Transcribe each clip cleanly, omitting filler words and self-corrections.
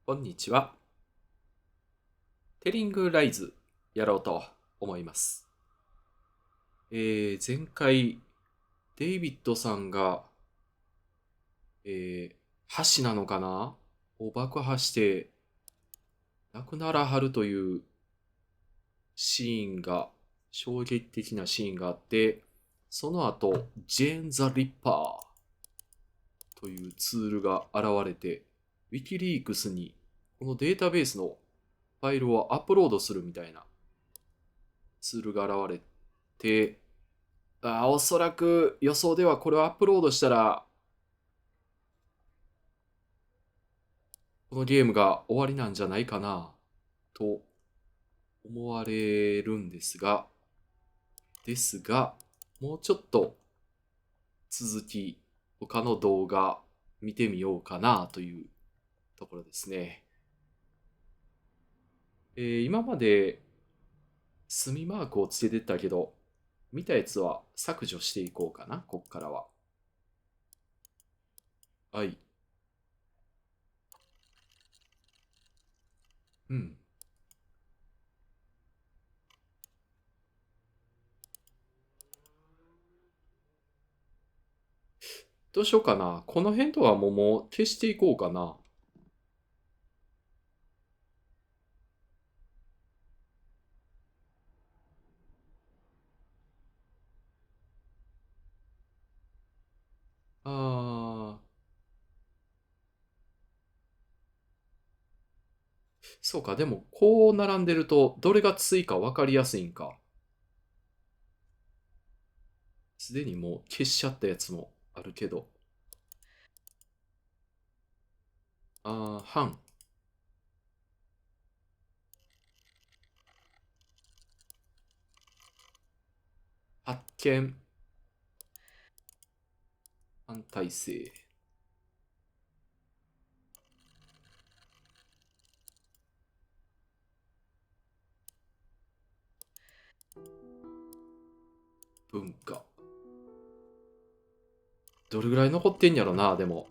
こんにちは。テリングライズやろうと思います。前回、デイビッドさんが、箸なのかなを爆破して亡くならはるというシーンが、衝撃的なシーンがあって、その後、ジェーン・ザ・リッパーというツールが現れて、ウィキリークスにこのデータベースのファイルをアップロードするみたいなツールが現れて、おそらく予想ではこれをアップロードしたら、このゲームが終わりなんじゃないかなと思われるんですが、もうちょっと続き、他の動画見てみようかなというところですね。今まで墨マークをつけてたけど、見たやつは削除していこうかな、こっからは。はい。うん。どうしようかな。この辺とはもう消していこうかな。あー、そうか。でも、こう並んでると、どれが追加分かりやすいんか。すでにもう消しちゃったやつもあるけど。半。発見。反体制。文化。どれぐらい残ってんやろな、でも。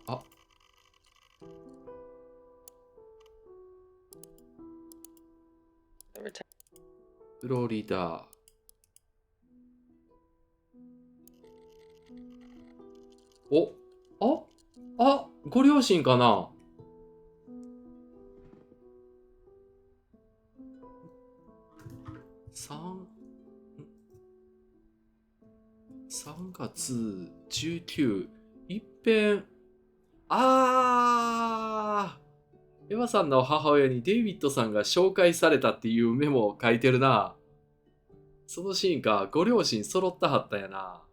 フロリダ。お、ご両親かな。3月19、いっぺん、エヴァさんの母親にデイビッドさんが紹介されたっていうメモを書いてるな。そのシーンか、ご両親揃ったはったやな。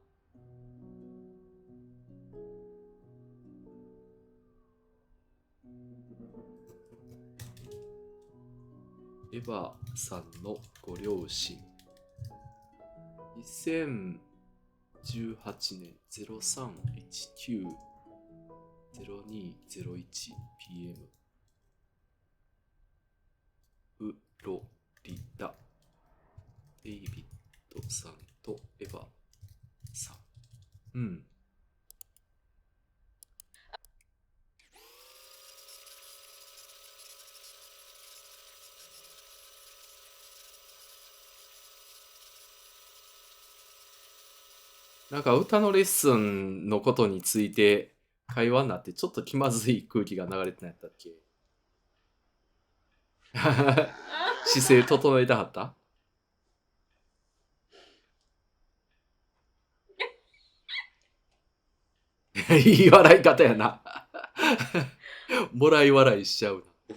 エヴァさんのご両親。2018年 0319-0201PM フロリダ。デイビッドさんとエヴァさん。うん。なんか歌のレッスンのことについて会話になってちょっと気まずい空気が流れてないやったっけ。姿勢整えたはった。いい笑い方やな。もらい笑いしちゃうな。Oh,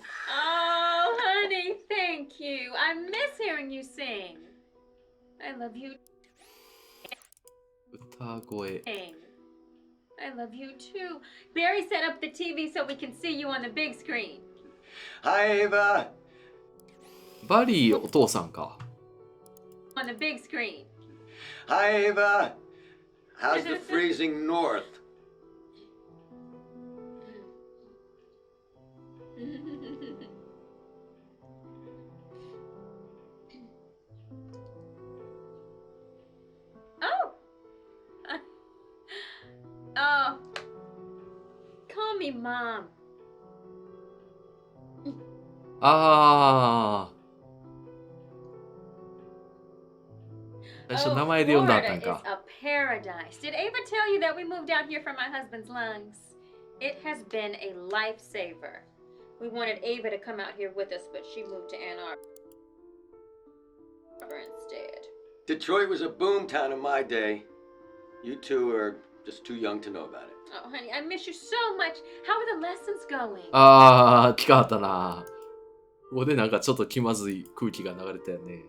honey, thank you. I miss hearing you sing. I love you. 歌声。I love you too. Barry set up the TV so we can see you on the big screen. Hi, Ava. バリーお父さんか。On the big screen. Hi, Ava. How's the freezing north? Oh. Oh. Call me Mom. ああ。最初 Oh, 名前で呼んだったん Florida is か。 a paradise. Did Ava tell you that we moved out here for my husband's lungs? It has been a lifesaver. We wanted Ava to come out here with us, but she moved to Ann Arbor instead. Detroit was a boom town in my day. You two are just too young to know about it. Oh, honey, I miss you so much. How are the lessons going? ああ、聞かはったな。ここでなんかちょっと気まずい空気が流れたよね。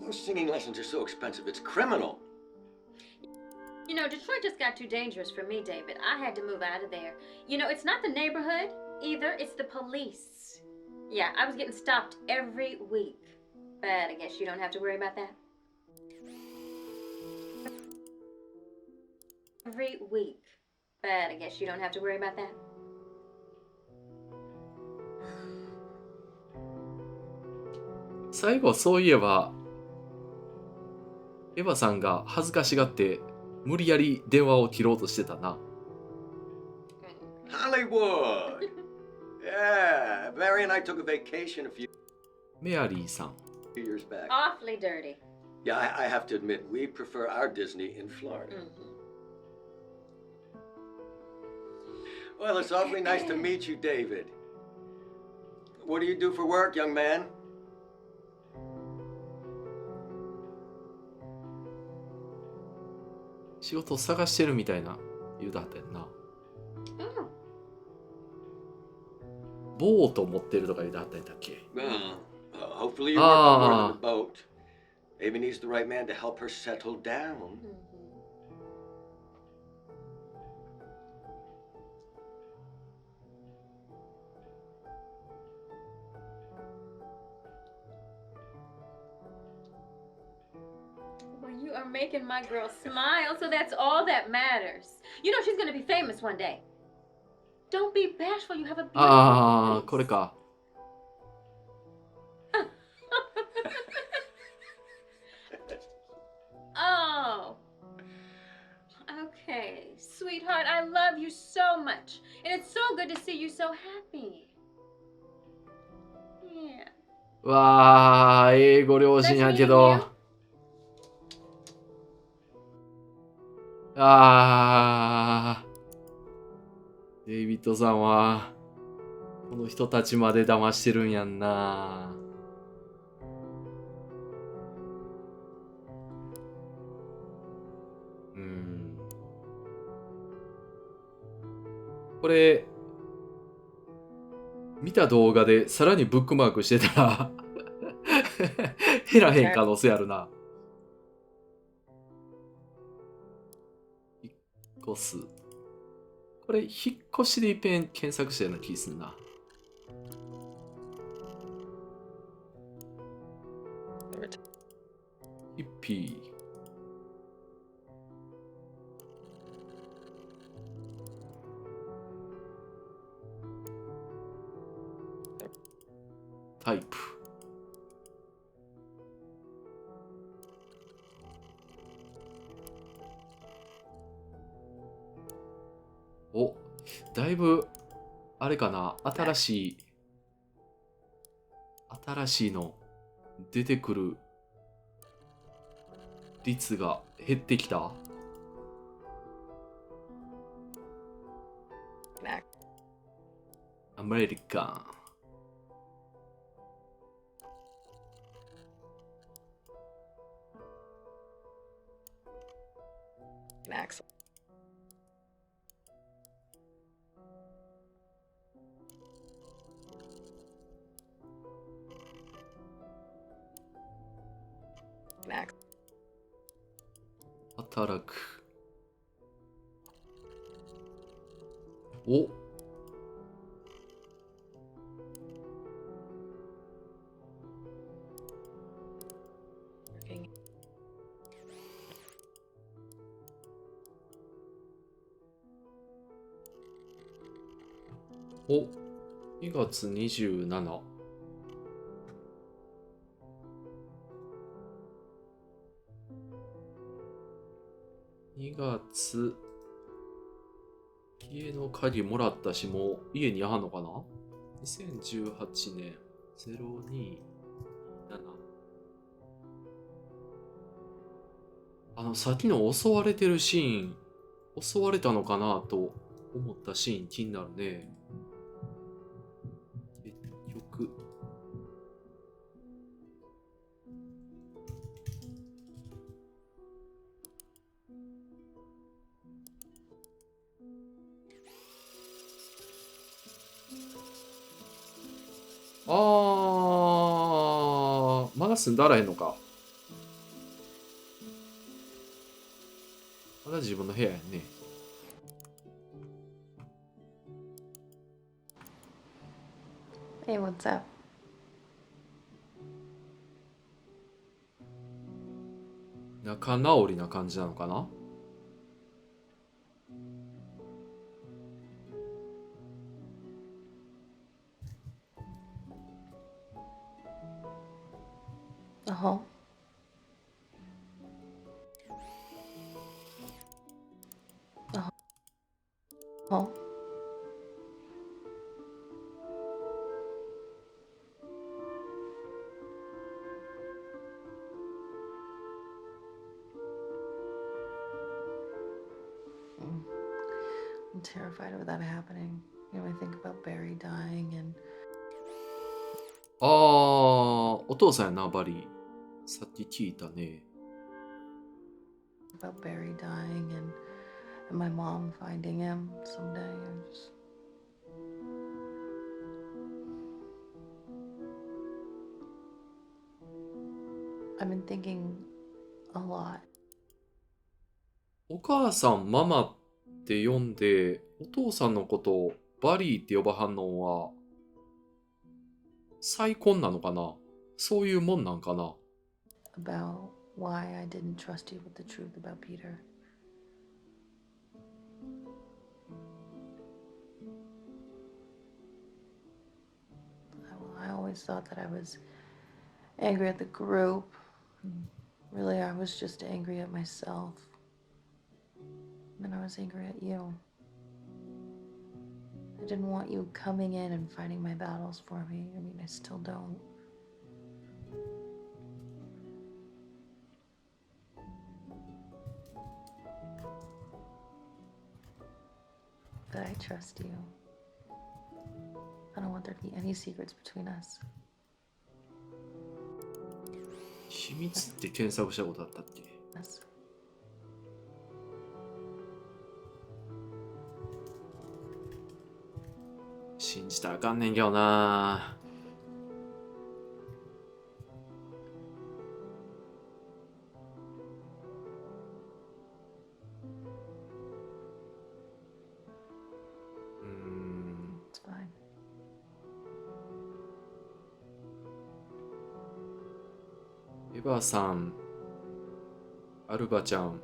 Those singing lessons are so expensive, it's criminal. You know, Detroit just got too dangerous for me, David. I had to move out of there. You know, it's not the neighborhood either, it's the police. Yeah, I was getting stopped every week. But I guess you don't have to worry about that. Every week. But I guess you don't have to worry about that. 最後そういえば、エヴァさんが恥ずかしがって無理やり電話を切ろうとしてたな。Hollywood! Yeah, Barry and I took a vacation a few メアリーさん。years back. Awfully dirty. Yeah, I have to admit, we prefer our Disney in Florida. Well, it's awfully nice to meet you, David. What do you do for work, young man? 仕事を探してるみたいな言うだったよな。ボート持ってるとか言うだったんだっけ。Hopefully you work on more than a boat. Ava needs the right man to help her settle down. Well, you are making my girl smile, so that's all that matters. You know she's gonna be famous one day. Don't be bashful, you have a beautiful ああ、 voice. これか。Oh. Okay, sweetheart, I love you so much. And it's so good to see you so happy. Yeah. わあ、英語両親やけど。ああ。デイビッドさんは、この人たちまで騙してるんやんな。これ、見た動画でさらにブックマークしてたら減らへん可能性あるな。引っ越す。これ、引っ越しでいっぺん検索したような気すんな。ヒッピー。タイプ。お、だいぶ、あれかな、新しいの出てくる率が減ってきた。アメリカン。Max. Max. 働く。お。Working. お、2月27。2月家の鍵もらったし、もう家にあんのかな？ 2018 年0227。さっきの襲われてるシーン、襲われたのかなと思ったシーン気になるね。結局。まだ住んだらへんのか。まだ自分の部屋やんね。Hey, what's up? 仲直りな感じなのかな。Uh-huh. Uh-huh. I'm terrified of that happening. You know, I think about Barry dying and お父さんやな、バリー。さっき聞いたね。about Barry dying and my mom finding him someday. I've been thinking a lot. お母さん、ママって呼んで、お父さんのことをバリーって呼ばはんのは、再婚なのかな？そういうもんなんかな？ About why I didn't trust you with the truth about Peter. I always thought that I was angry at the group. Really, I was just angry at myself. And I was angry at you. I didn't want you coming in and fighting my battles for me. I mean, I still don't. But I trust you. I don't want there to be any secrets between us. 秘密って検索したことあったっけ？ Us. 信じたらあかんねんけどな。It's fine. エヴァさん、アルバちゃん、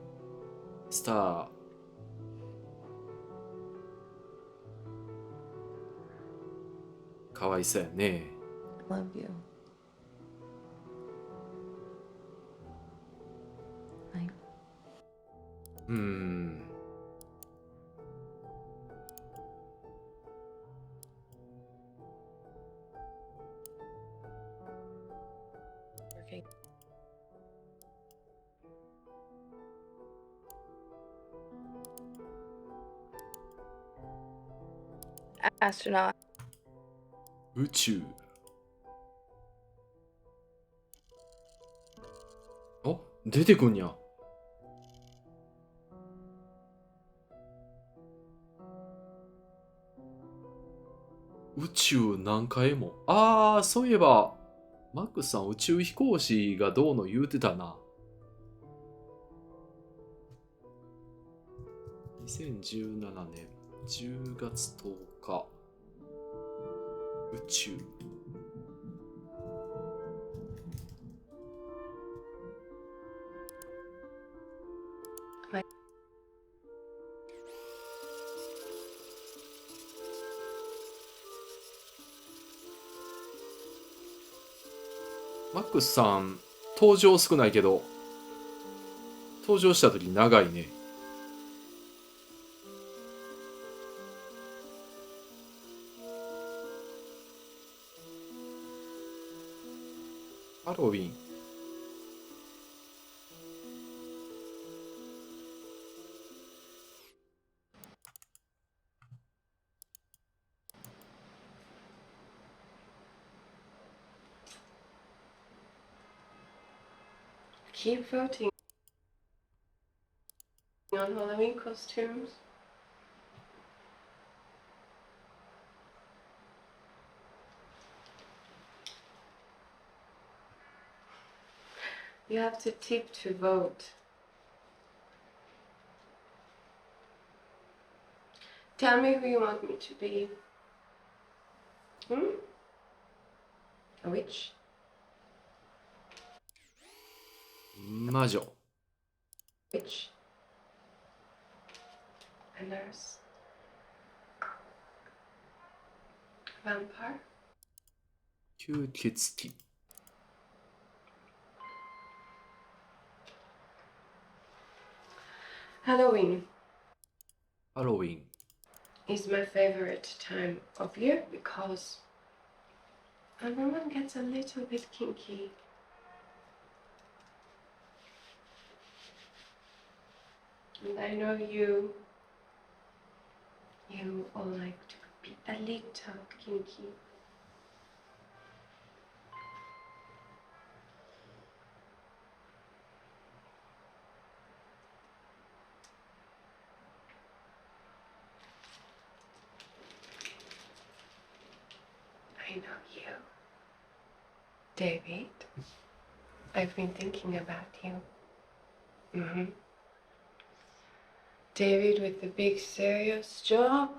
スター。かわいそうやね。I love you. I working. Astronaut. 宇宙。あ、出てくんや。宇宙何回も。そういえば、マックスさん宇宙飛行士がどうの言うてたな。2017年10月10日。宇宙。マックスさん、登場少ないけど、登場した時長いね。ハロウィン。Keep voting on Halloween costumes. You have to tip to vote. Tell me who you want me to be. A witch? 魔女。Witch? A nurse? Vampire? 吸血鬼。Halloween ハロウィン。 is my favorite time of year because everyone gets a little bit kinky. And I know you all like to be a little kinky. I know you, David. I've been thinking about you. David with the big serious job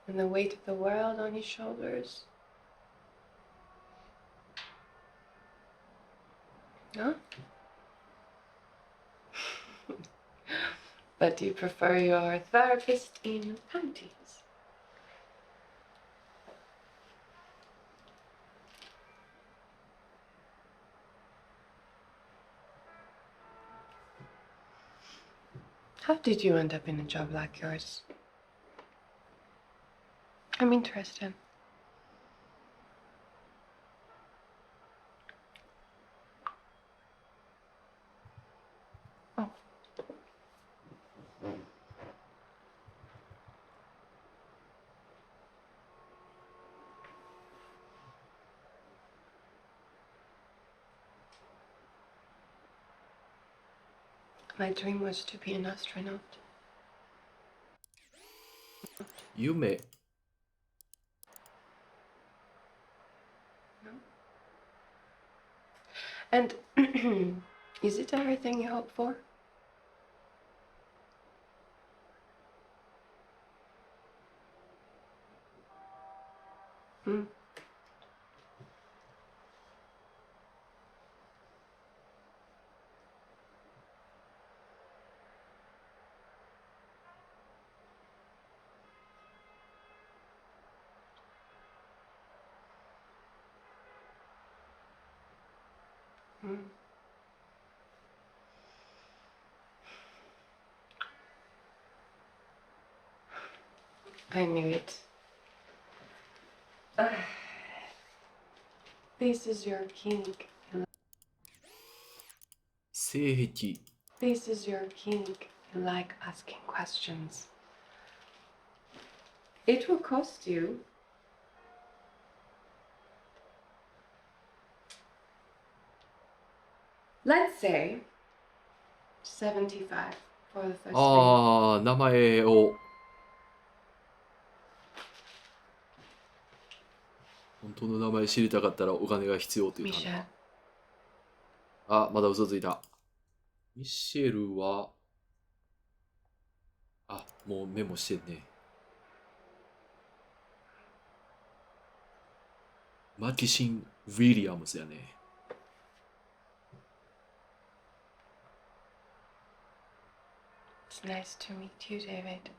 and the weight of the world on his shoulders. Huh? But you prefer your therapist in panties. How did you end up in a job like yours? I'm interested. Oh. My dream was to be an astronaut. 夢。 And is it everything you hope for? Hmm. Hmm. I knew it. This is your kink. 性癖。 This is your kink. You like asking questions. It will cost you. Let's say 75 for the first week. ああ、名前を。本当の名前知りたかったらお金が必要という話 Michelle. あ、まだ嘘ついた。ミシェルは、あ、もうメモしてんね。マキシン・ウィリアムズやね。It's nice to meet you, David.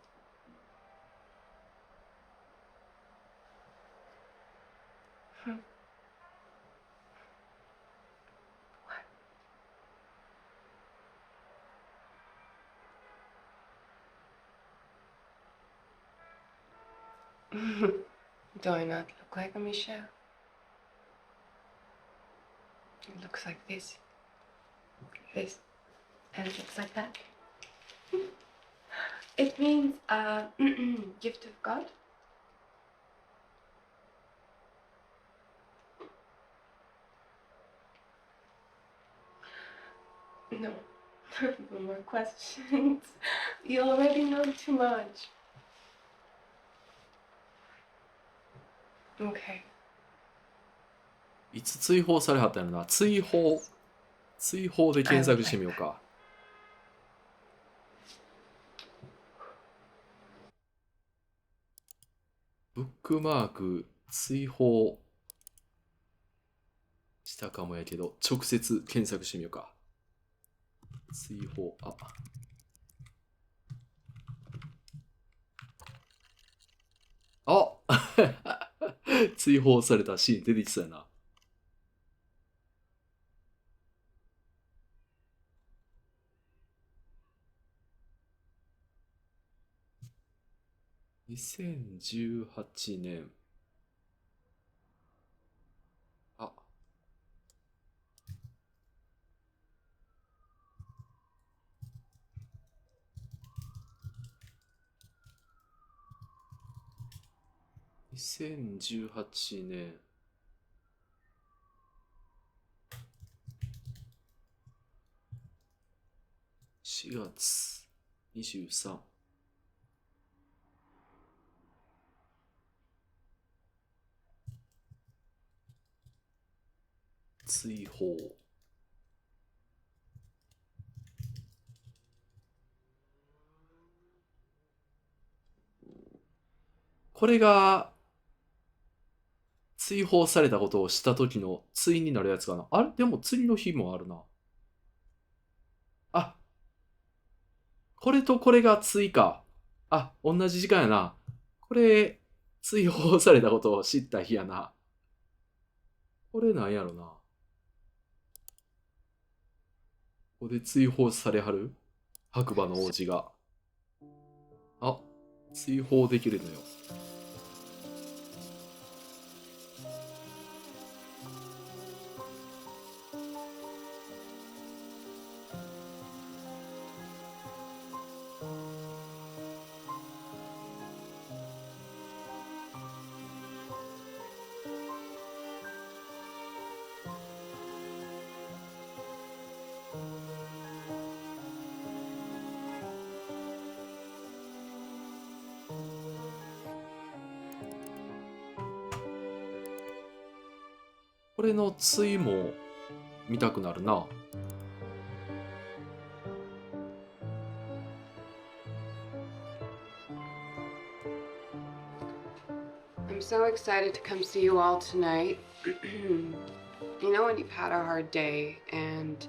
Do I not look like a Michelle? It looks like this, this, and it looks like that. It means gift of God. No, no more questions. You already know too much. Okay. いつ追放されはったんやろな。追放で検索してみようか。ブックマーク追放したかもやけど、直接検索してみようか。追放、追放されたシーン出てきそうやな。2018年。2018年。4月23。追放。これが追放されたことをした時の対になるやつかな。あれでも次の日もあるな。これとこれが対か。同じ時間やな。これ、追放されたことを知った日やな。これなんやろな。ここで追放されはる白馬の王子が。追放できるのよ。これの対も見たくなるな。I'm so excited to come see you all tonight. You know when you've had a hard day and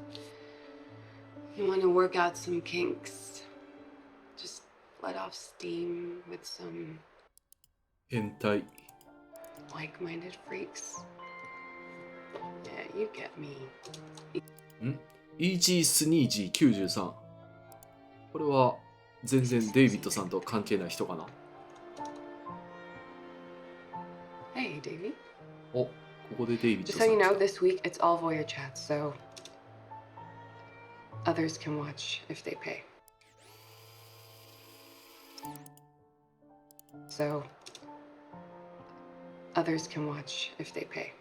you want to work out some kinks, just let off steam with some 変態。like-minded freaks. Yeah, you get me. イージースニージー93。これは全然デイビッドさんと関係ない人かな。Hey, Davey. ここでデイビッド Just さ so ん。 you know, this week it's all voyeur chats, so others can watch if they pay. So others can watch if they pay.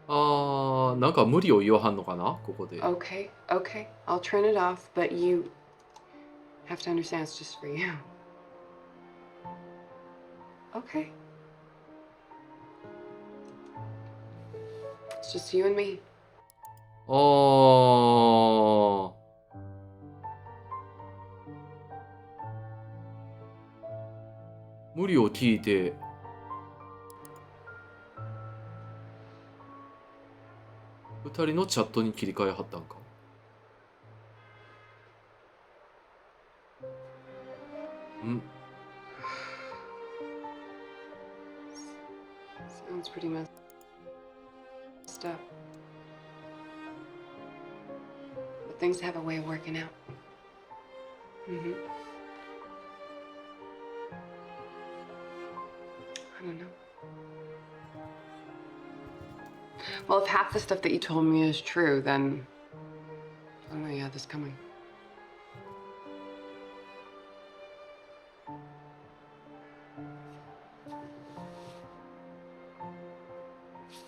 なんか無理を言わはんのかなここで。Okay, okay. I'll turn it off, but you have to understand it's just for you. Okay. It's just you and me. 無理を聞いて2人のチャットに切り替えはったんか。Sounds pretty messed up. But things have a way of working out. I don't know. Well, if half the stuff that you told me is true, then I don't know you had this coming.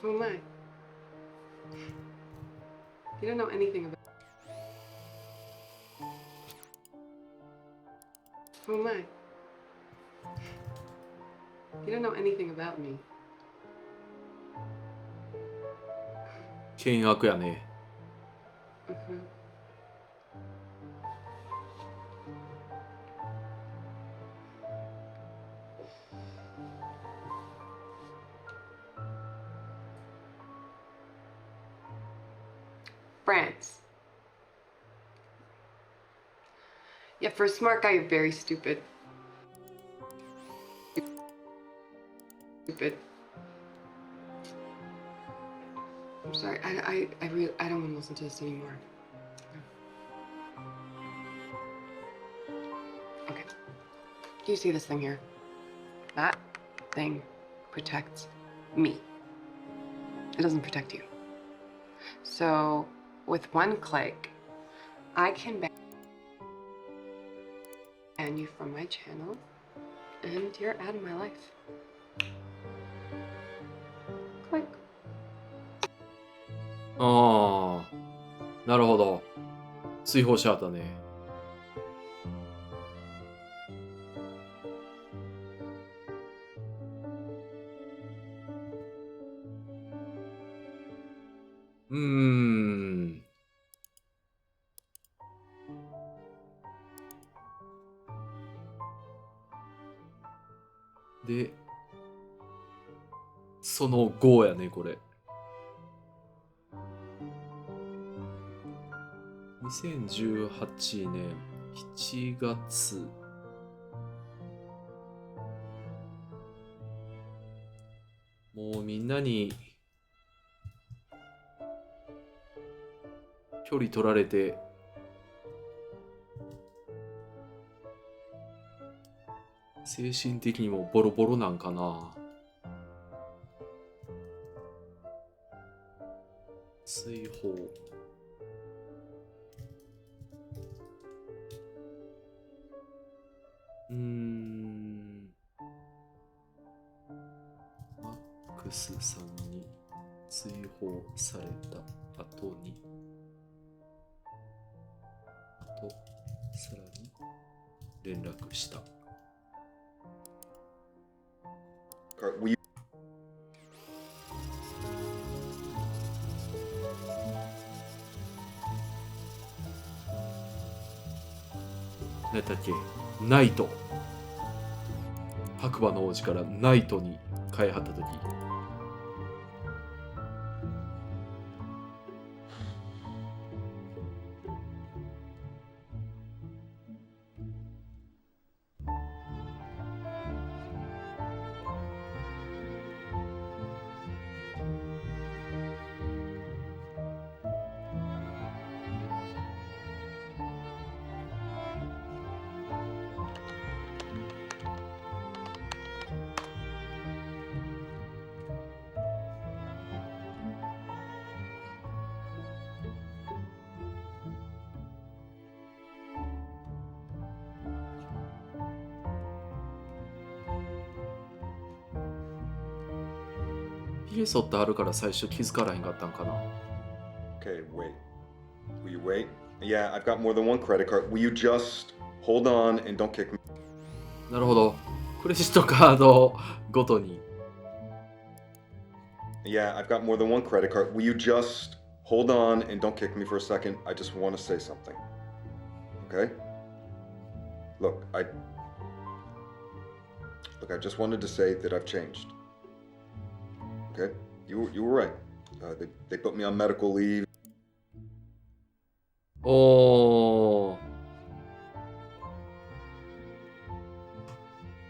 Who am I? You don't know anything about. Who am I? You don't know anything about me. 険悪やね。France. Yeah, for a smart guy, you're very stupid. Stupid. I'm sorry. I don't want to listen to this anymore. Okay. Do you see this thing here? That thing protects me. It doesn't protect you. So, with one click, I can ban you from my channel, and you're out of my life. Click. ああ、なるほど。追放しちゃったね。で、その後やね、これ。2018年7月。もうみんなに距離取られて、精神的にもボロボロなんかな。追放。マックスさんに追放された後に、さらに連絡した。何だっけ、ナイト。白馬の王子からナイトに変えはったとき。ヒゲ剃ってあるから最初気づからへんかったんかな。Okay, wait. Will you wait? Yeah, I've got more than one credit card. Will you just hold on and don't kick me? なるほど。クレジットカードごとに。Yeah, I've got more than one credit card. Will you just hold on and don't kick me for a second? I just want to say something. Okay? Look, I just wanted to say that I've changed. Okay, you were right. They put me on medical leave. おー。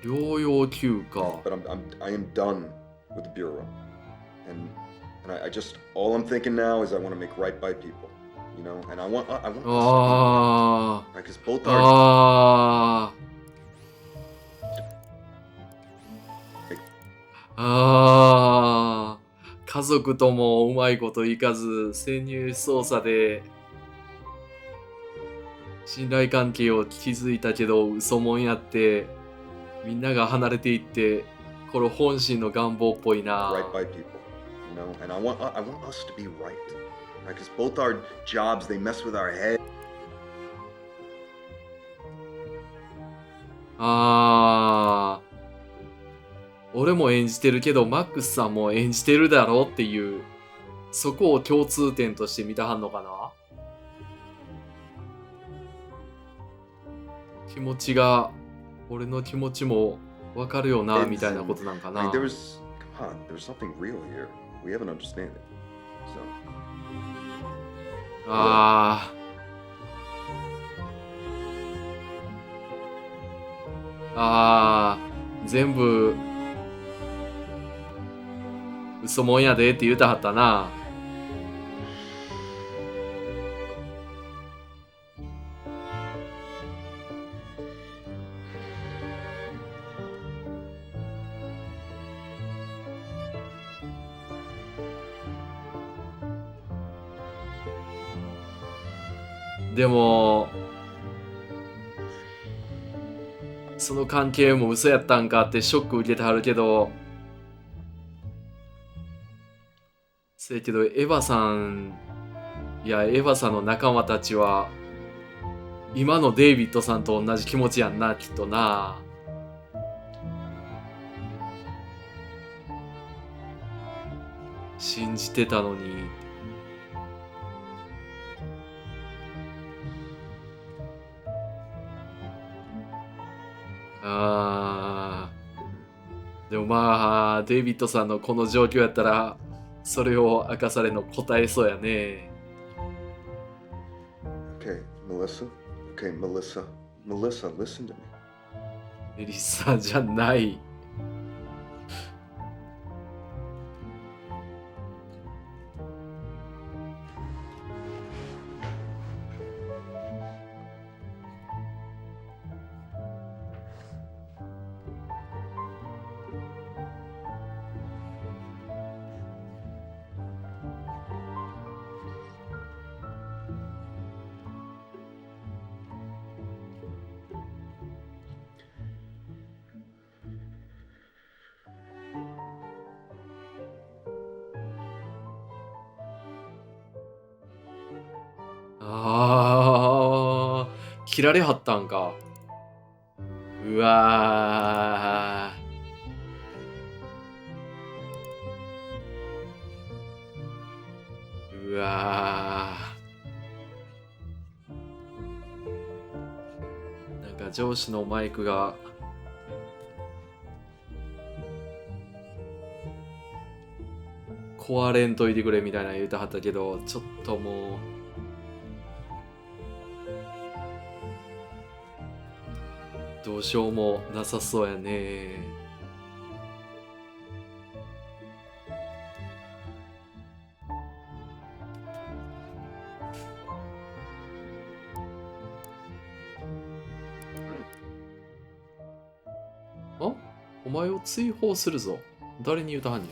療養休暇。 But I am done with the bureau, and I just all I'm thinking now is I want to make right by people, you know, and I want us to be right, because both are. 家族ともうまいこといかず、潜入捜査で信頼関係を築いたけど嘘もんやって、みんなが離れていって、これ本心の願望っぽいな。Right by people, you know, and I want us to be right, right? Because both our jobs, they mess with our head. 俺も演じてるけどマックスさんも演じてるだろうっていう、そこを共通点として見たはんのかな。気持ちが、俺の気持ちも分かるよなみたいなことなんかな。Come on, there's something real here. We have an understanding. So. 全部嘘もんやでって言うたはったな。でもその関係も嘘やったんかってショック受けてはるけど、せやけどエヴァさんの仲間たちは今のデイビッドさんと同じ気持ちやんな、きっとな。信じてたのに。でもまあデイビッドさんのこの状況やったらそれを明かされの答えそうやね。Okay, Melissa. Okay, Melissa. Melissa, listen to me. メリッサじゃない。切られはったんか。うわー。うわー。なんか上司のマイクが壊れんといてくれみたいな言うてはったけど、ちょっともうどうしようもなさそうやね。お前を追放するぞ。誰に言うたはんや。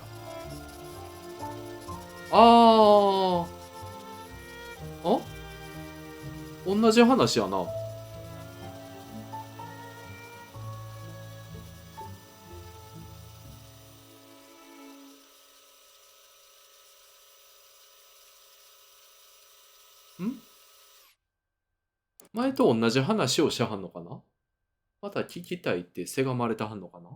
同じ話やな。前と同じ話をしはんのかな。また聞きたいってせがまれたはんのかな。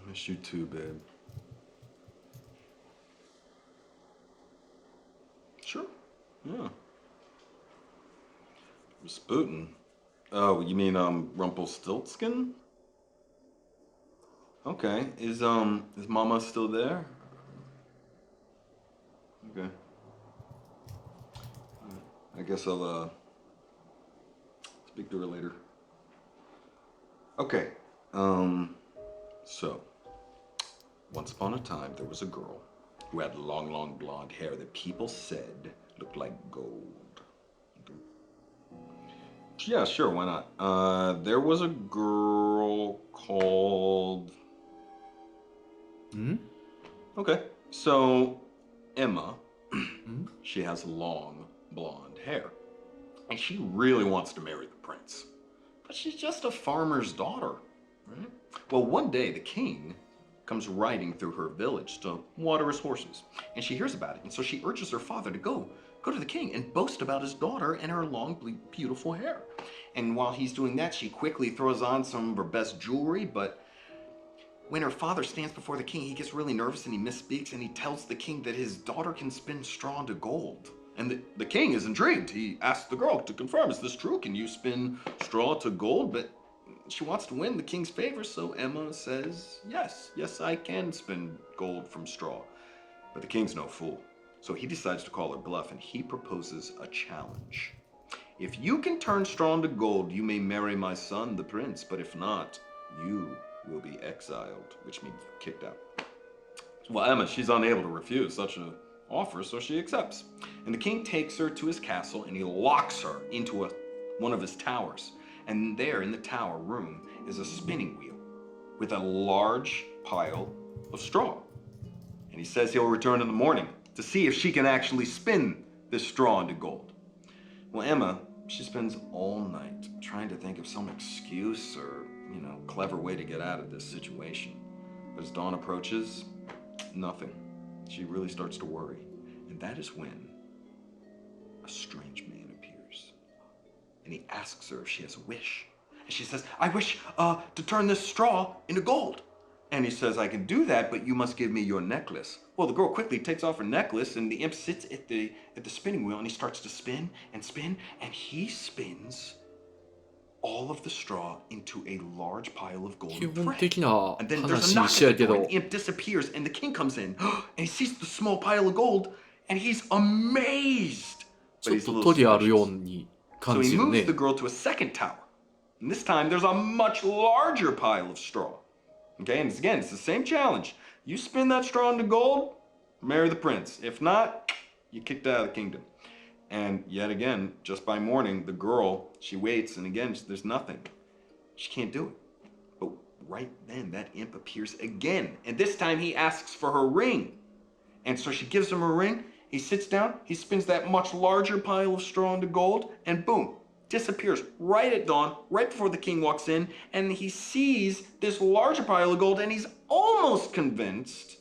Miss you too, babe. Sure. Yeah. Rasputin. Oh, you mean Rumpelstiltskin? Okay. Is Mama still there? Okay. I guess I'll speak to her later. Okay. So, once upon a time, there was a girl who had long, long blonde hair that people said looked like gold. Yeah, sure, why not? There was a girl called... Okay, so Emma, she has long blonde hair, and she really wants to marry the prince, but she's just a farmer's daughter, right? Well, one day the king comes riding through her village to water his horses, and she hears about it, and so she urges her father to go to the king and boast about his daughter and her long, beautiful hair. And while he's doing that, she quickly throws on some of her best jewelry, but when her father stands before the king, he gets really nervous and he misspeaks, and he tells the king that his daughter can spin straw into gold. And the king is intrigued. He asks the girl to confirm, is this true? Can you spin straw to gold? But she wants to win the king's favor, so Emma says, yes, I can spin gold from straw. But the king's no fool. So he decides to call her bluff, and he proposes a challenge. If you can turn straw into gold, you may marry my son, the prince, but if not, you will be exiled, which means kicked out. Well, Emma, she's unable to refuse such an offer, so she accepts. And the king takes her to his castle, and he locks her into one of his towers. And there in the tower room is a spinning wheel with a large pile of straw. And he says he'll return in the morning to see if she can actually spin this straw into gold. Well, Emma, she spends all night trying to think of some excuse or, clever way to get out of this situation. But as dawn approaches, nothing. She really starts to worry. And that is when a strange man appears. And he asks her if she has a wish. And she says, I wish to turn this straw into gold. And he says, I can do that, but you must give me your necklace. Well, the girl quickly takes off her necklace, and the imp sits at the spinning wheel, and he starts to spin, and he spins all of the straw into a large pile of golden 基本 thread. 的な And then there's a 話 knock しや at the け door, ど and the imp disappears, and the king comes in, and he sees the small pile of gold, and he's amazed. ち But ょっ he's a と little トリあるよう suspicious. に So 感 he じる moves ね the girl to a second tower. And this time there's a much larger pile of straw. Okay, and again, it's the same challenge. You spin that straw into gold, marry the prince. If not, you're kicked out of the kingdom. And yet again, just by morning, the girl, she waits, and again, there's nothing. She can't do it. But right then, that imp appears again. And this time he asks for her ring. And so she gives him her ring. He sits down, he spins that much larger pile of straw into gold, and boom, disappears right at dawn, right before the king walks in, and he sees this larger pile of gold, and he's almost convinced.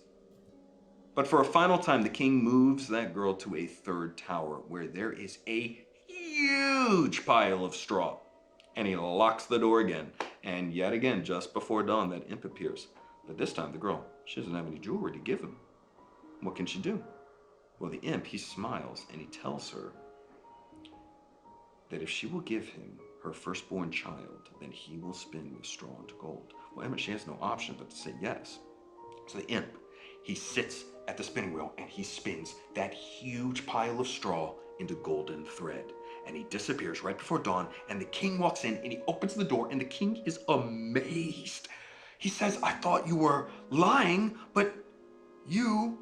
But for a final time, the king moves that girl to a third tower, where there is a huge pile of straw. And he locks the door again. And yet again, just before dawn, that imp appears. But this time, the girl, she doesn't have any jewelry to give him. What can she do? Well, the imp, he smiles, and he tells her that if she will give him her firstborn child, then he will spin the straw into gold. Well, Emma, she has no option but to say yes. So the imp, he sits at the spinning wheel, and he spins that huge pile of straw into golden thread. And he disappears right before dawn, and the king walks in, and he opens the door, and the king is amazed. He says, I thought you were lying, but you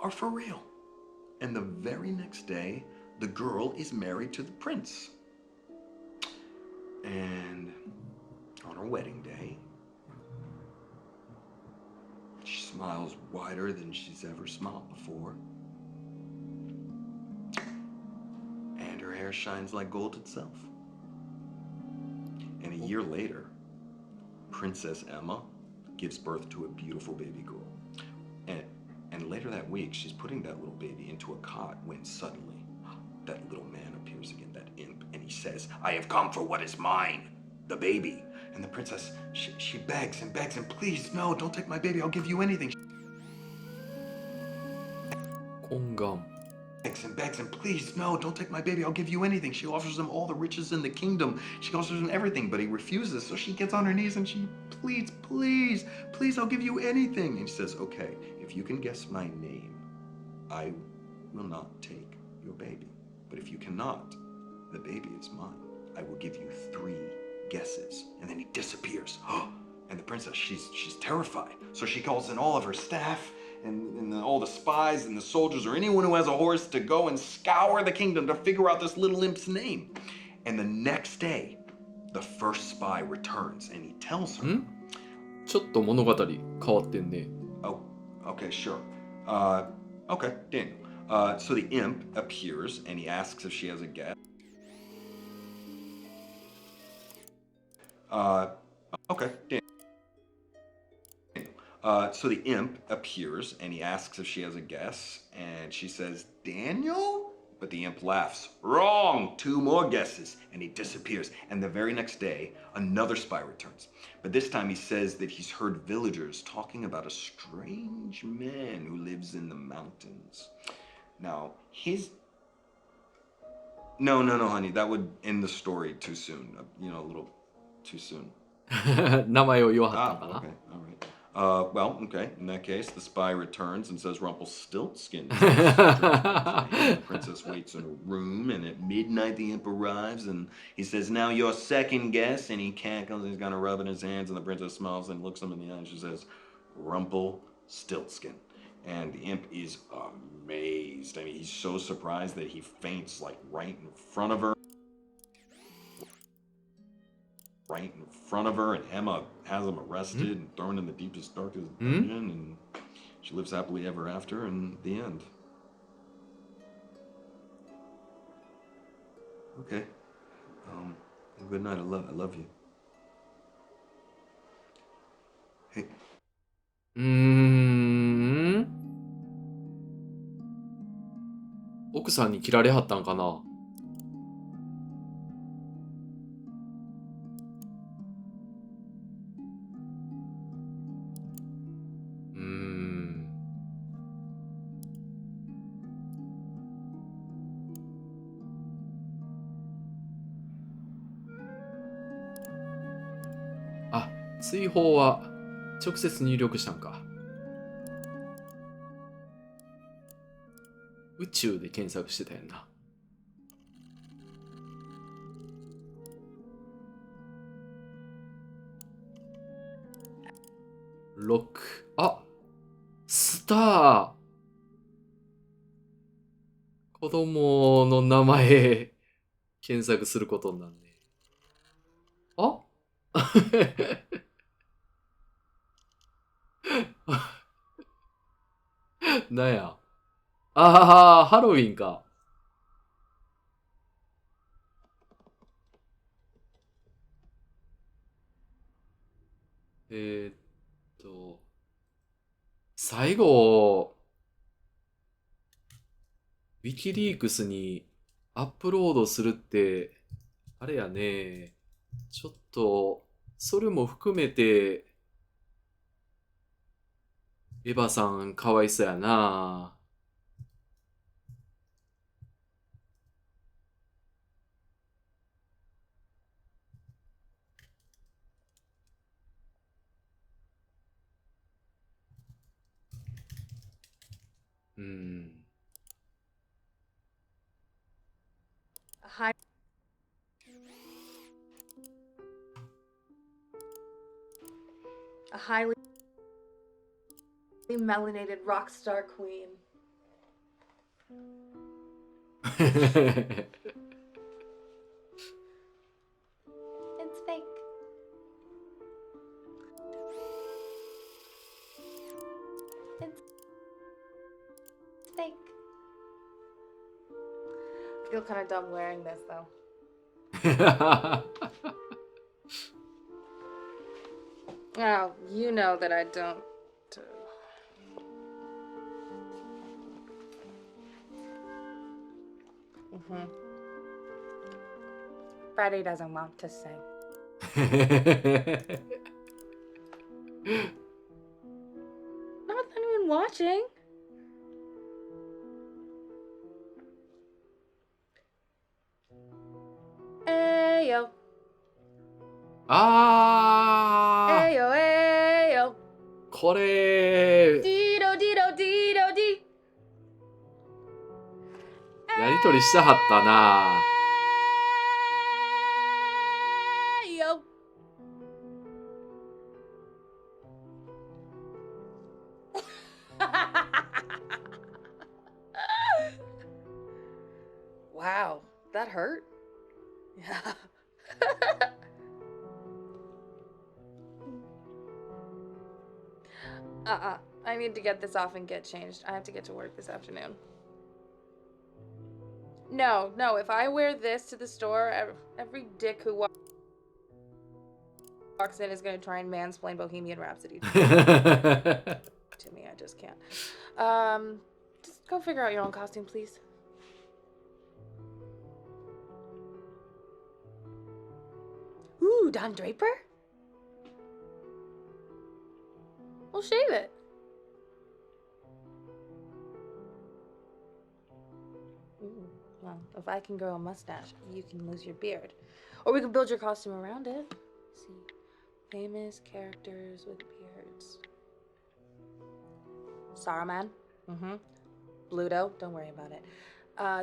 are for real. And the very next day, the girl is married to the prince. And on her wedding day, she smiles wider than she's ever smiled before. And her hair shines like gold itself. And a year later, Princess Emma gives birth to a beautiful baby girl. And later that week, she's putting that little baby into a cot when suddenly that little man appears again, that imp, and he says, I have come for what is mine, the baby. And the princess, she begs and begs, and please, no, don't take my baby, I'll give you anything. 懇願 Begs and begs, and please, no, don't take my baby, I'll give you anything. She offers him all the riches in the kingdom. She offers him everything, but he refuses. So she gets on her knees and she pleads, please, please, I'll give you anything. And she says, okay, if you can guess my name, I will not take your baby. But if you cannot, the baby is mine. I will give you 3 guesses. And then he disappears. And the princess, she's terrified. So she calls in all of her staff and all the spies and the soldiers or anyone who has a horse to go and scour the kingdom to figure out this little imp's name. And the next day, the first spy returns and he tells her, ちょっと物語変わってんね。Oh, okay, sure. Okay, Daniel. So the imp appears and he asks if she has a guess. Okay, Daniel. So the imp appears and he asks if she has a guess, and she says, Daniel? But the imp laughs. Wrong! 2 more guesses. And he disappears. And the very next day, another spy returns. But this time he says that he's heard villagers talking about a strange man who lives in the mountains. Now, his... No, honey. That would end the story too soon. You know, a little too soon. 名前を言わはったんかな。 Okay, all right. Well, okay. In that case, the spy returns and says Rumpelstiltskin. The princess waits in her room, and at midnight the imp arrives, and he says, "Now your second guess." And he cackles. And he's gonna rub it in his hands, and the princess smiles and looks him in the eye, and she says, "Rumpelstiltskin." And the imp is amazed. I mean, he's so surprised that he faints like right in front of her. And Emma has him arrested and thrown in the deepest, darkest dungeon, and she lives happily ever after in the end. Okay. Good night. I love you. Hey. 奥さんに切られはったんかな。あ、追放は直接入力したんか。宇宙で検索してたやんな。6。あ、スター。子供の名前検索することになんね。あなんや。ああ、ハロウィンか。最後、ウィキリークスにアップロードするって、あれやね、ちょっと、それも含めて、エヴァさんかわいそうやな。A highly melanated rock star queen. It's fake. It's fake. I feel kind of dumb wearing this though. Oh, you know that I don't. Freddie doesn't want to sing. Not anyone watching. Ayo. あー Ayo, ayo. これ Dido, dido, dido, di. やりとりしたはったな。Ayo. Wow, that hurt. I need to get this off and get changed. I have to get to work this afternoon. No, if I wear this to the store, every dick who walks in is going to try and mansplain Bohemian Rhapsody to me. I just can't. Just go figure out your own costume, please. Ooh, Don Draper? We'll shave it. Ooh, well, if I can grow a mustache, you can lose your beard. Or we can build your costume around it. Let's see. Famous characters with beards. Saruman. Bluto. Don't worry about it.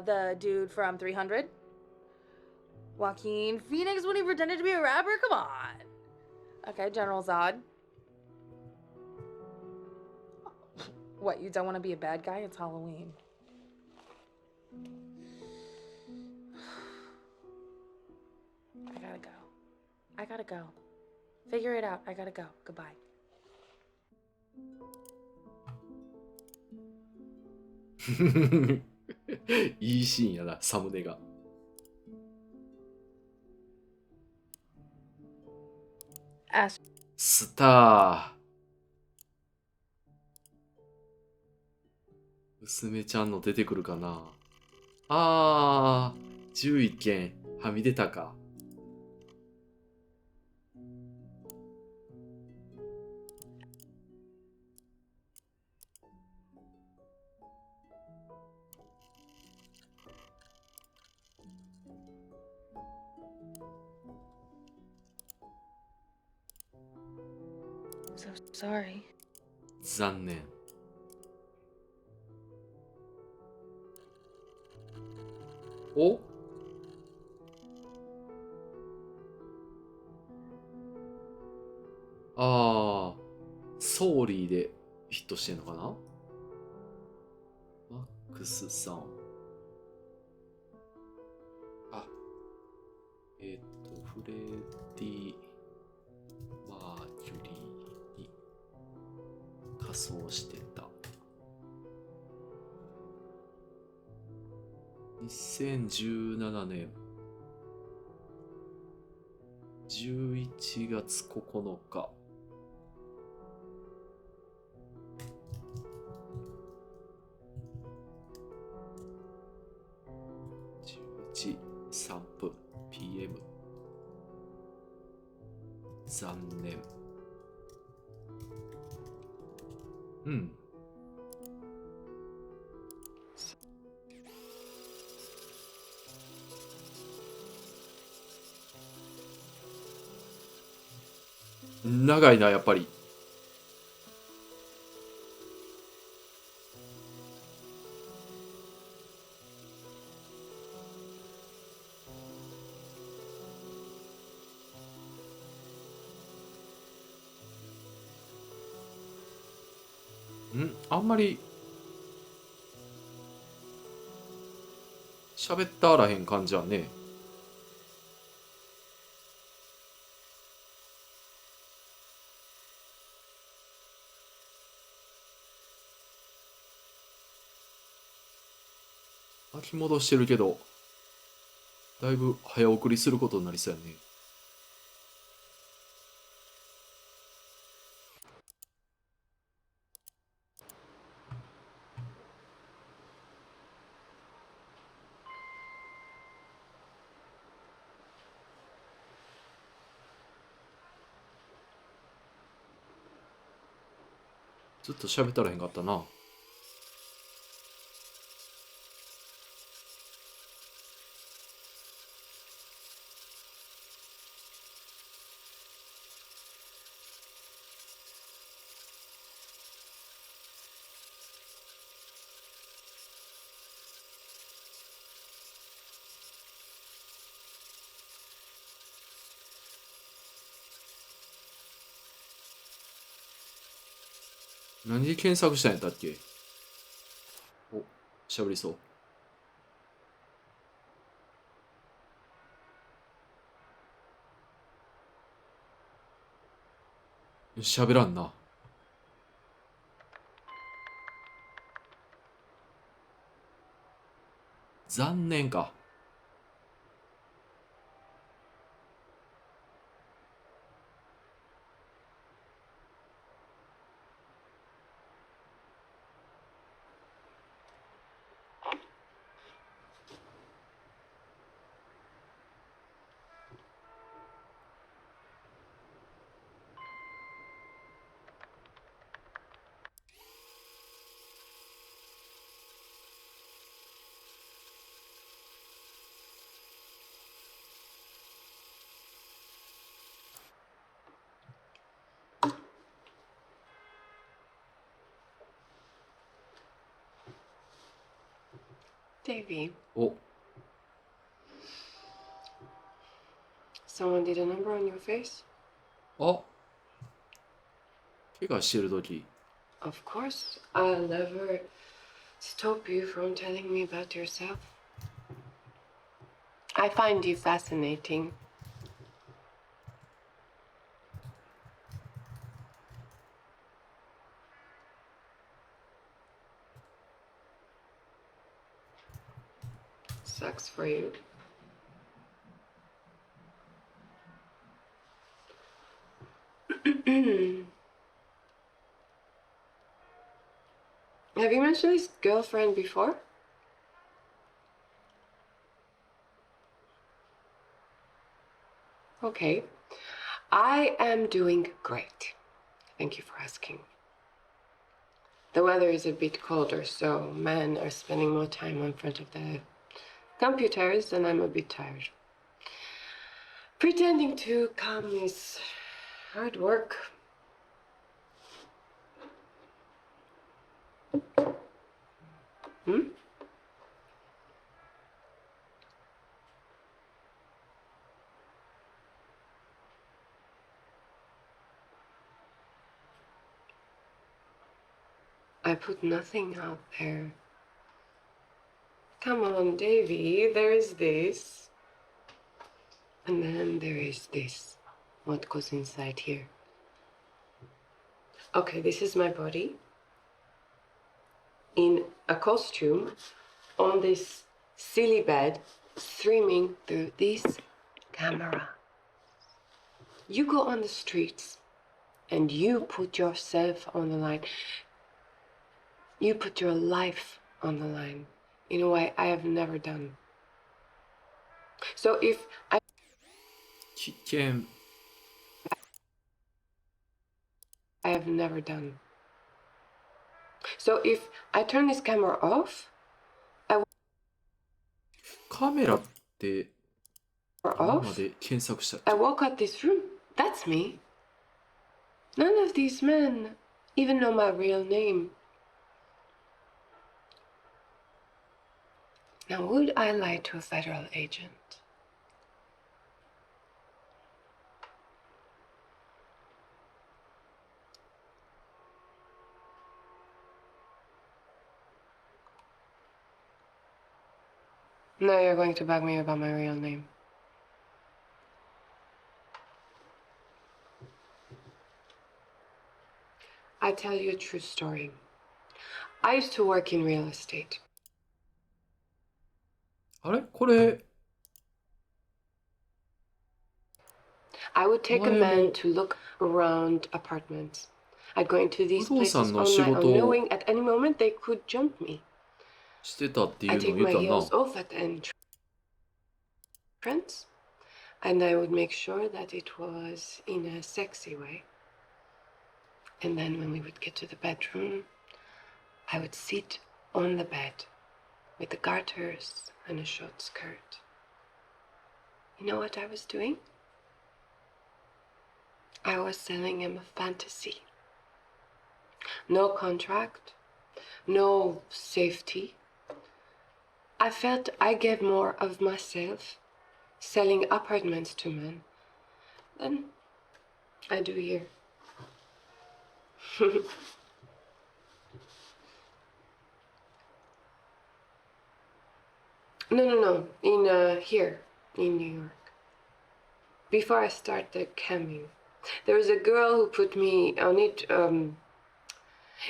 The dude from 300. Joaquin Phoenix when he pretended to be a rapper? Come on. Okay, General Zod. What, you don't want to be a bad guy? It's Halloween. I gotta go. Figure it out. I gotta go. Goodbye. いいシーンやな、サムネが。スター。娘ちゃんの出てくるかな。11件はみ出たか。So sorry. 残念。おソーリーでヒットしてんのかな。マックスさん。フレディ・マーキュリーに仮装してた。2017年11月9日。11時3分 PM。残念。長いな、やっぱり。あんまり喋ったらへん感じはね。巻き戻してるけど、だいぶ早送りすることになりそうやね。ずっと喋ったらへんかったな。何で検索したんやったっけ。お、しゃべりそう。喋らんな。残念か。Davey, お、 someone did a number on your face? あ、怪我してるとき。Of course, I'll never stop you from telling me about yourself. I find you fascinating. Sucks for you. Have you mentioned his girlfriend before? Okay. I am doing great. Thank you for asking. The weather is a bit colder, so men are spending more time in front of the computers, and I'm a bit tired. Pretending to come is hard work. Hmm? I put nothing out there. Come on, Davy, there is this. And then there is this. What goes inside here? Okay, this is my body. In a costume, on this silly bed, streaming through this camera. You go on the streets and you put yourself on the line. You put your life on the line in a way I have never done. So if I 危険。 have never done. So if I turn this camera off, カメラって今 off, まで検索したっ I け？ walk out this room. That's me. None of these men even know my real name. Now, would I lie to a federal agent? Now you're going to bug me about my real name. I tell you a true story. I used to work in real estate. あれこれ、 I would take a 前 man も to look around apartments. I'd go into these 不動産 places の on 仕 my 事 own, を knowing at any moment they could jump me. してたってい I'd うのを take 言 my ったな。 heels off at the entrance, and I would make sure that it was in a sexy way. And then when we would get to the bedroom, I would sit on the bed with the garters and a short skirt. You know what I was doing? I was selling him a fantasy. No contract, no safety. I felt I gave more of myself selling apartments to men than I do here. No. In here, in New York. Before I started camming. There was a girl who put me on it.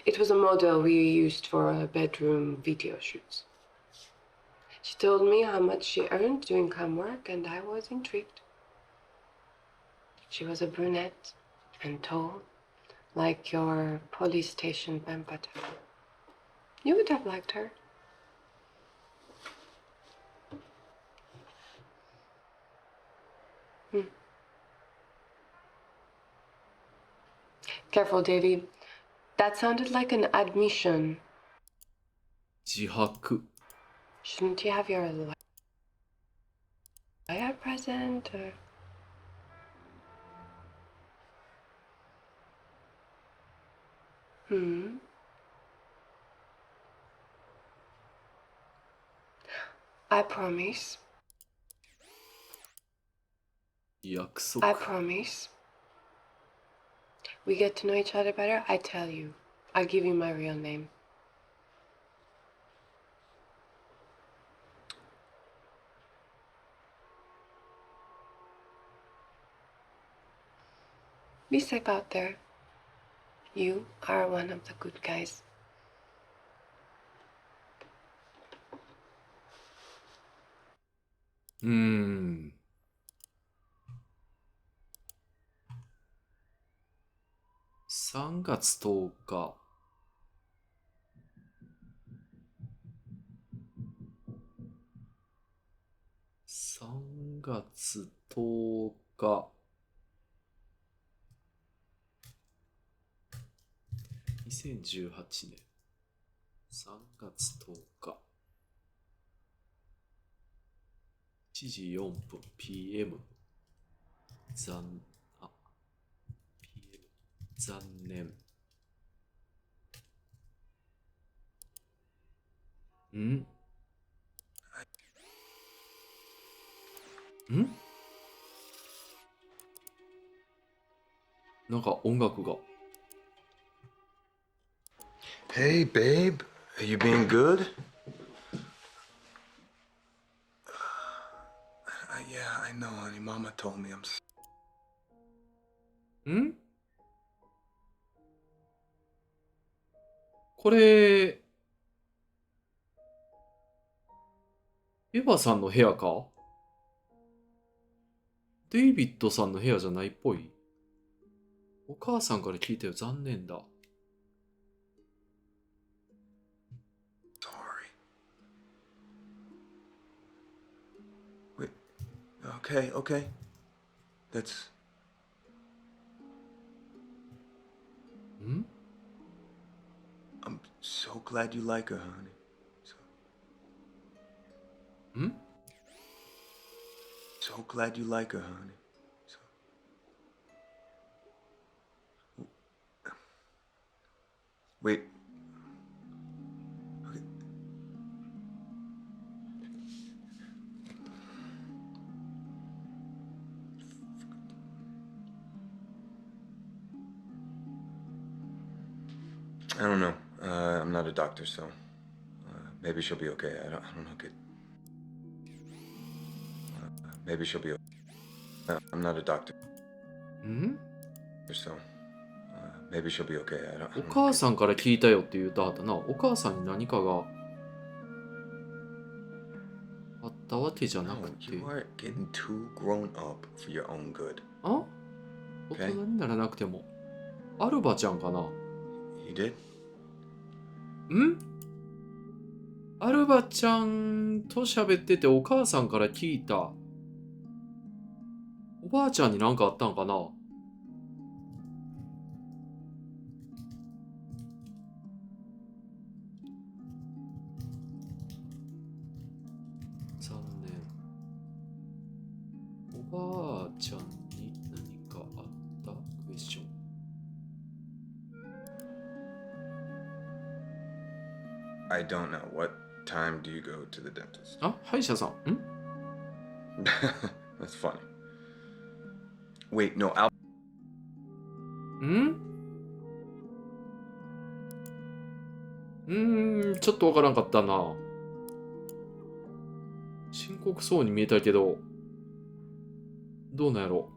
It was a model we used for our bedroom video shoots. She told me how much she earned doing cam work, and I was intrigued. She was a brunette and tall, like your police station vampire. You would have liked her. Careful, Davy. That sounded like an admission. 自白。 Shouldn't you have your lawyer present, or? I promise. 約束。 I promise. We get to know each other better. I tell you. I'll give you my real name. Be safe out there. You are one of the good guys. Hmm. 3月10日。3月10日。2018年。3月10日。1時4分 PM。PM。残念。んなんか音楽が。Hey, babe. Are you being good? Yeah, I know, honey. Mama told me I'm. これ、エヴァさんの部屋か？デイビッドさんの部屋じゃないっぽい。お母さんから聞いたよ。残念だ。Sorry. Wait. Okay, okay. That's. I'm so glad you like her, honey. So glad you like her, honey. Wait. Okay. I don't know. I'm not a doctor, so maybe she'll be okay. I don't know, kid. Maybe she'll be okay. I'm not a doctor. So maybe she'll be okay. I don't お know, 母 kid. さんから聞いたよって言うたはったな。お母さんに何かがあったわけじゃな No, くて。 you are getting too grown up for your own good. あ？大人にならなくても。アルバちゃんかな？ You did? アルバちゃんと喋っててお母さんから聞いた。おばあちゃんに何かあったんかな？残念。おばあちゃんに何かあったクエスチョン。I don't know. What time do you go to the dentist? あ、歯医者さん。That's funny. Wait, no, Al. ちょっとわからんかったな。深刻そうに見えたけど、どうなんやろ。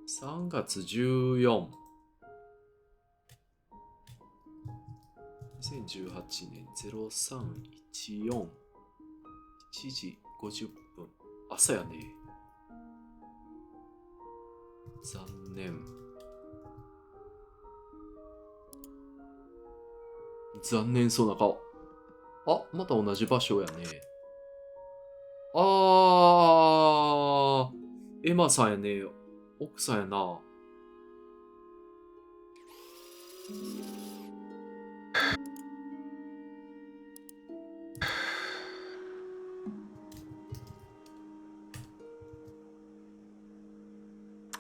3月14。2018年0314。1時50分。朝やね。残念。残念そうな顔。あ、また同じ場所やね。エマさんやね。奥さんやな。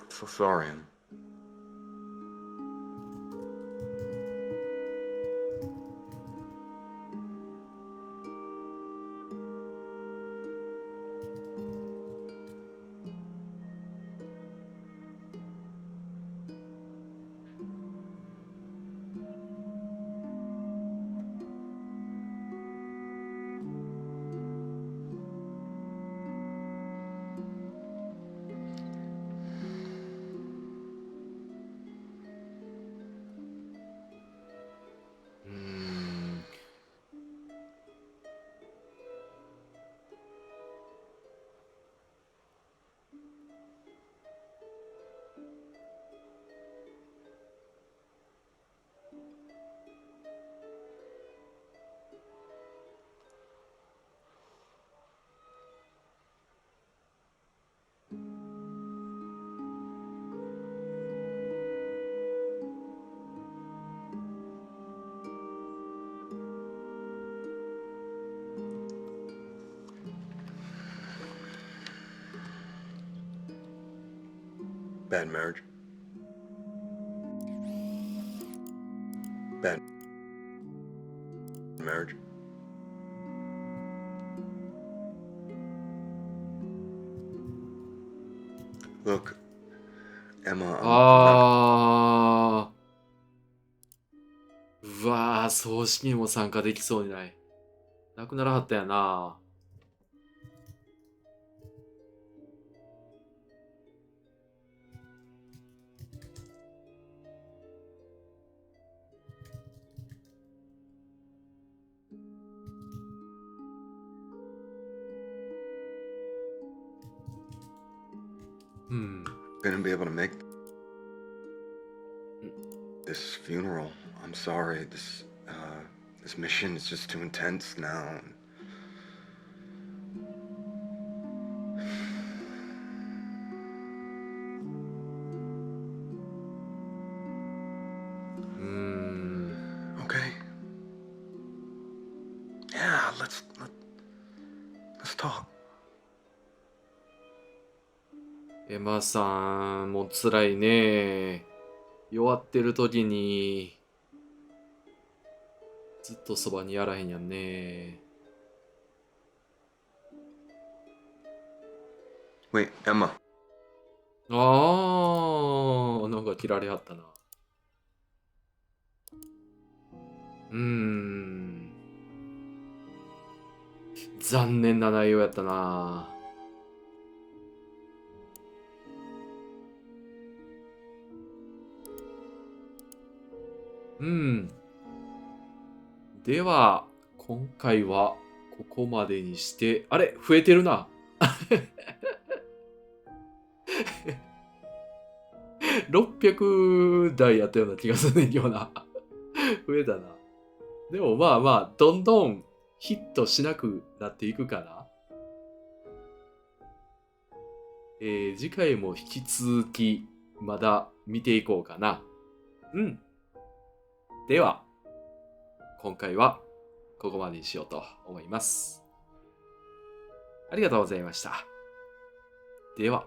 So sorry. Bad marriage. Bad marriage. Look, Emma, I'm not. うわー、葬式にも参加できそうにない。亡くならはったやな。Gonna be able to make this funeral. I'm sorry. This mission is just too intense now. Okay. Yeah, let's talk. エマさん、もう辛いね。弱ってる時に、ずっとそばにやらへんやんね。Wait, Emma. なんか切られはったな。残念な内容やったな。では、今回はここまでにして、あれ増えてるな。600台やったような気がするねんけどな。増えたな。でもまあまあ、どんどんヒットしなくなっていくかな。次回も引き続きまだ見ていこうかな。では、今回はここまでにしようと思います。ありがとうございました。では。